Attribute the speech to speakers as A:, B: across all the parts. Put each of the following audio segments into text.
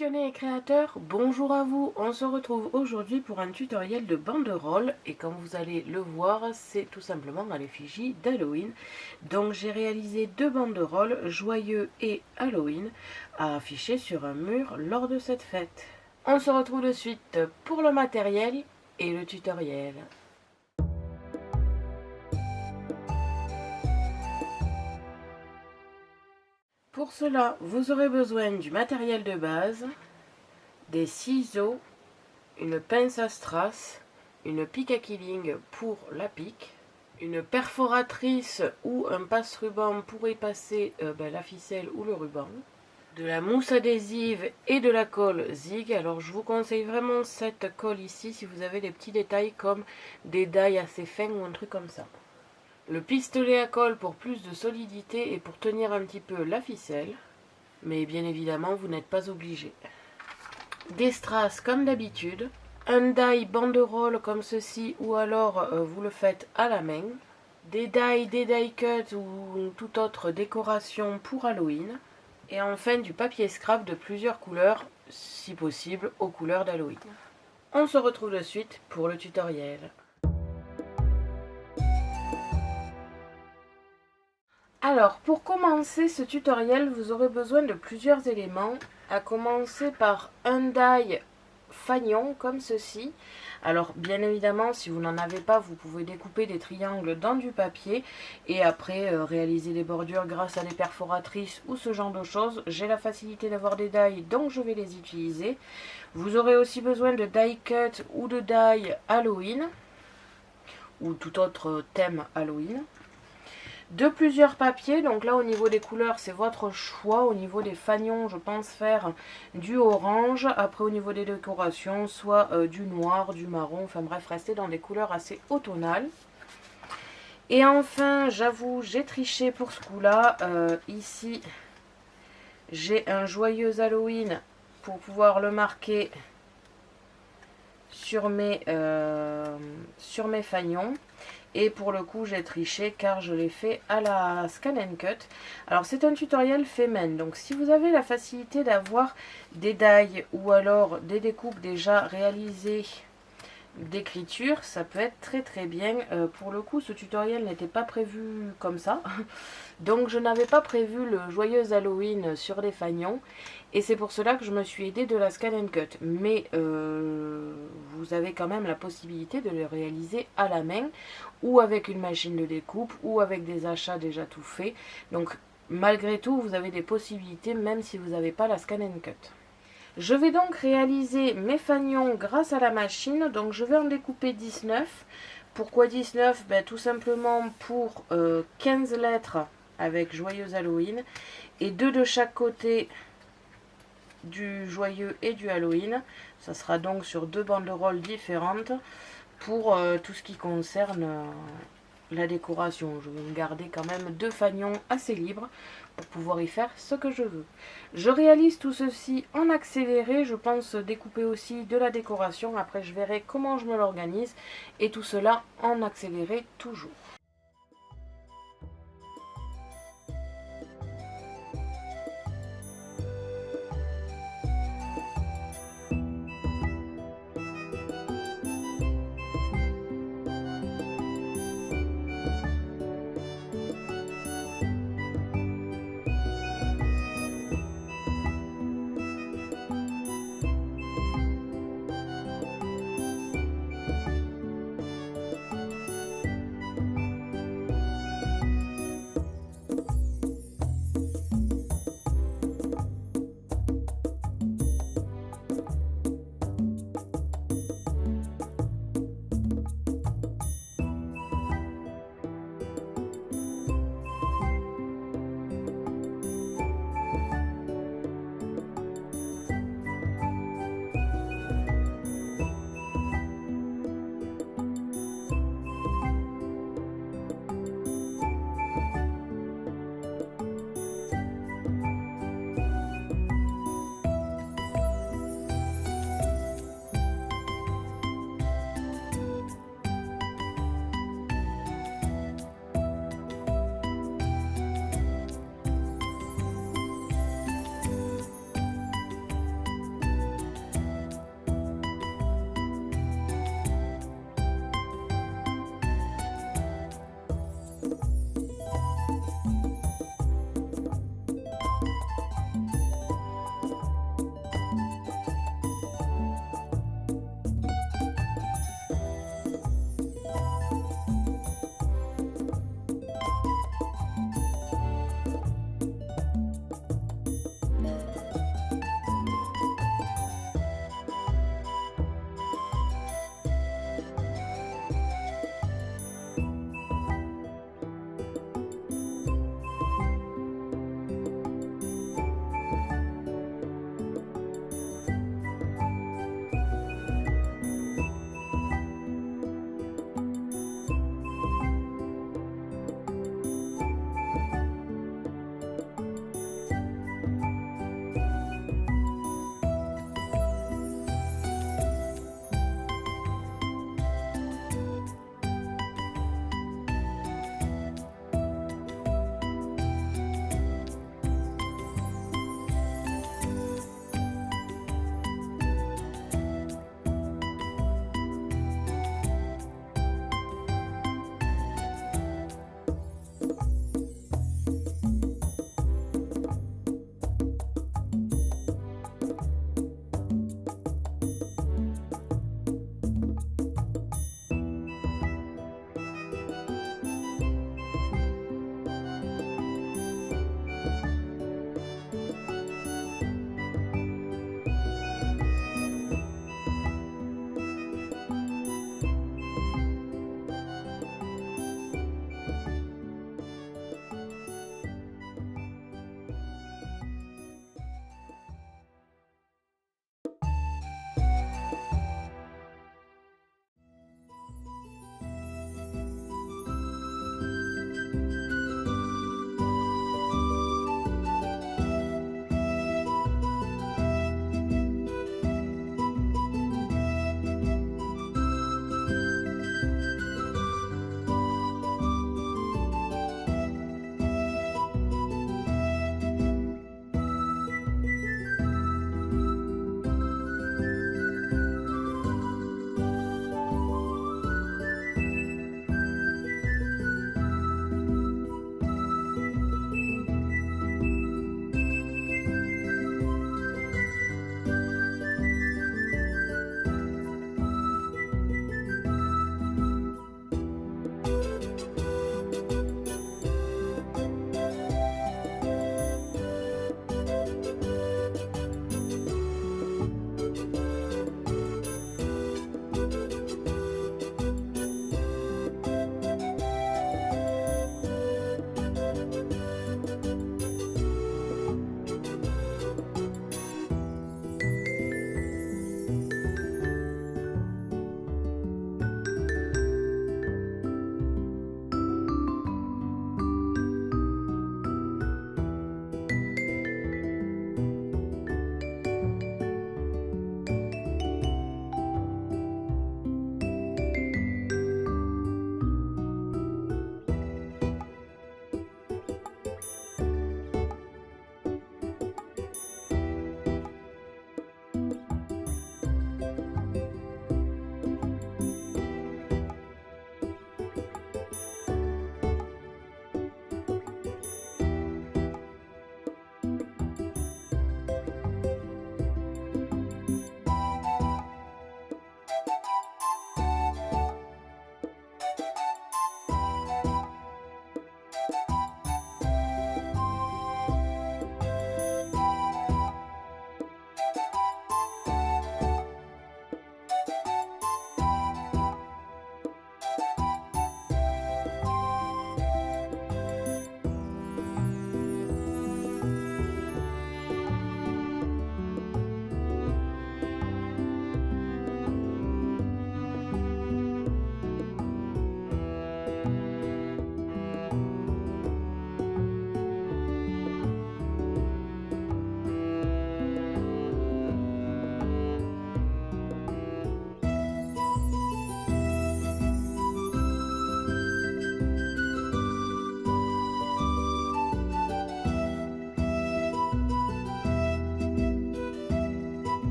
A: Passionnés et créateurs, bonjour à vous. On se retrouve aujourd'hui pour un tutoriel de banderole et comme vous allez le voir, c'est tout simplement à l'effigie d'Halloween. Donc j'ai réalisé deux banderoles, joyeux et Halloween, à afficher sur un mur lors de cette fête. On se retrouve de suite pour le matériel et le tutoriel. Pour cela, vous aurez besoin du matériel de base, des ciseaux, une pince à strass, une pique à quilling pour la pique, une perforatrice ou un passe-ruban pour y passer la ficelle ou le ruban, de la mousse adhésive et de la colle Zig. Alors je vous conseille vraiment cette colle ici si vous avez des petits détails comme des dailles assez fins ou un truc comme ça. Le pistolet à colle pour plus de solidité et pour tenir un petit peu la ficelle, mais bien évidemment vous n'êtes pas obligé. Des strass comme d'habitude, un die banderole comme ceci ou alors vous le faites à la main, des die cut ou toute autre décoration pour Halloween, et enfin du papier scrap de plusieurs couleurs, si possible aux couleurs d'Halloween. On se retrouve de suite pour le tutoriel. Alors, pour commencer ce tutoriel, vous aurez besoin de plusieurs éléments, à commencer par un die fanion comme ceci. Alors, bien évidemment, si vous n'en avez pas, vous pouvez découper des triangles dans du papier et après réaliser des bordures grâce à des perforatrices ou ce genre de choses. J'ai la facilité d'avoir des dies, donc je vais les utiliser. Vous aurez aussi besoin de die cut ou de die Halloween ou tout autre thème Halloween. De plusieurs papiers, donc là au niveau des couleurs c'est votre choix. Au niveau des fanions je pense faire du orange, après au niveau des décorations soit du noir, du marron, enfin bref rester dans des couleurs assez automnales. Et enfin j'avoue j'ai triché pour ce coup là, ici j'ai un joyeux Halloween pour pouvoir le marquer sur mes fanions. Et pour le coup j'ai triché car je l'ai fait à la scan and cut. Alors c'est un tutoriel fait main, donc si vous avez la facilité d'avoir des dies ou alors des découpes déjà réalisées d'écriture, ça peut être très bien. Pour le coup ce tutoriel n'était pas prévu comme ça, donc je n'avais pas prévu le joyeux Halloween sur des fanions et c'est pour cela que je me suis aidée de la scan and cut, mais vous avez quand même la possibilité de le réaliser à la main ou avec une machine de découpe ou avec des achats déjà tout faits. Donc malgré tout vous avez des possibilités même si vous n'avez pas la scan and cut. Je vais donc réaliser mes fanions grâce à la machine, donc je vais en découper 19. Pourquoi 19? Tout simplement pour 15 lettres avec joyeux Halloween et 2 de chaque côté du joyeux et du Halloween. Ça sera donc sur 2 banderoles différentes pour tout ce qui concerne la décoration. Je vais me garder quand même 2 fanions assez libres pour pouvoir y faire ce que je veux. Je réalise tout ceci en accéléré, je pense découper aussi de la décoration, après je verrai comment je me l'organise et tout cela en accéléré toujours.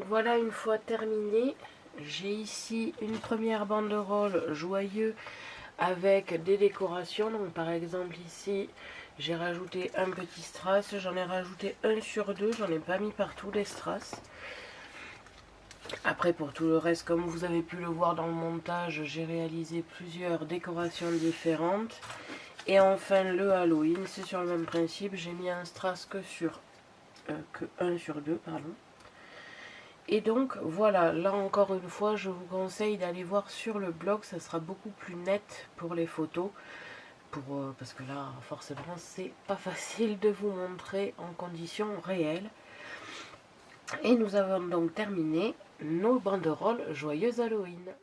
A: Donc voilà, une fois terminé, j'ai ici une première banderole joyeux avec des décorations. Donc par exemple ici, j'ai rajouté un petit strass, j'en ai rajouté un sur deux, j'en ai pas mis partout des strass. Après pour tout le reste, comme vous avez pu le voir dans le montage, j'ai réalisé plusieurs décorations différentes. Et enfin le Halloween, c'est sur le même principe, j'ai mis un strass que un sur deux, pardon. Et donc voilà, là encore une fois, je vous conseille d'aller voir sur le blog, ça sera beaucoup plus net pour les photos. Parce que là, forcément, c'est pas facile de vous montrer en conditions réelles. Et nous avons donc terminé nos banderoles joyeuses Halloween.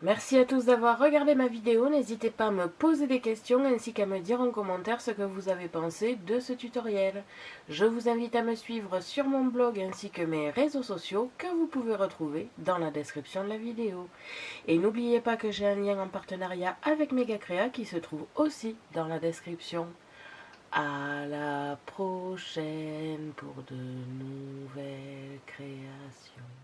A: Merci à tous d'avoir regardé ma vidéo, n'hésitez pas à me poser des questions ainsi qu'à me dire en commentaire ce que vous avez pensé de ce tutoriel. Je vous invite à me suivre sur mon blog ainsi que mes réseaux sociaux que vous pouvez retrouver dans la description de la vidéo. Et n'oubliez pas que j'ai un lien en partenariat avec Megacrea qui se trouve aussi dans la description. À la prochaine pour de nouvelles créations.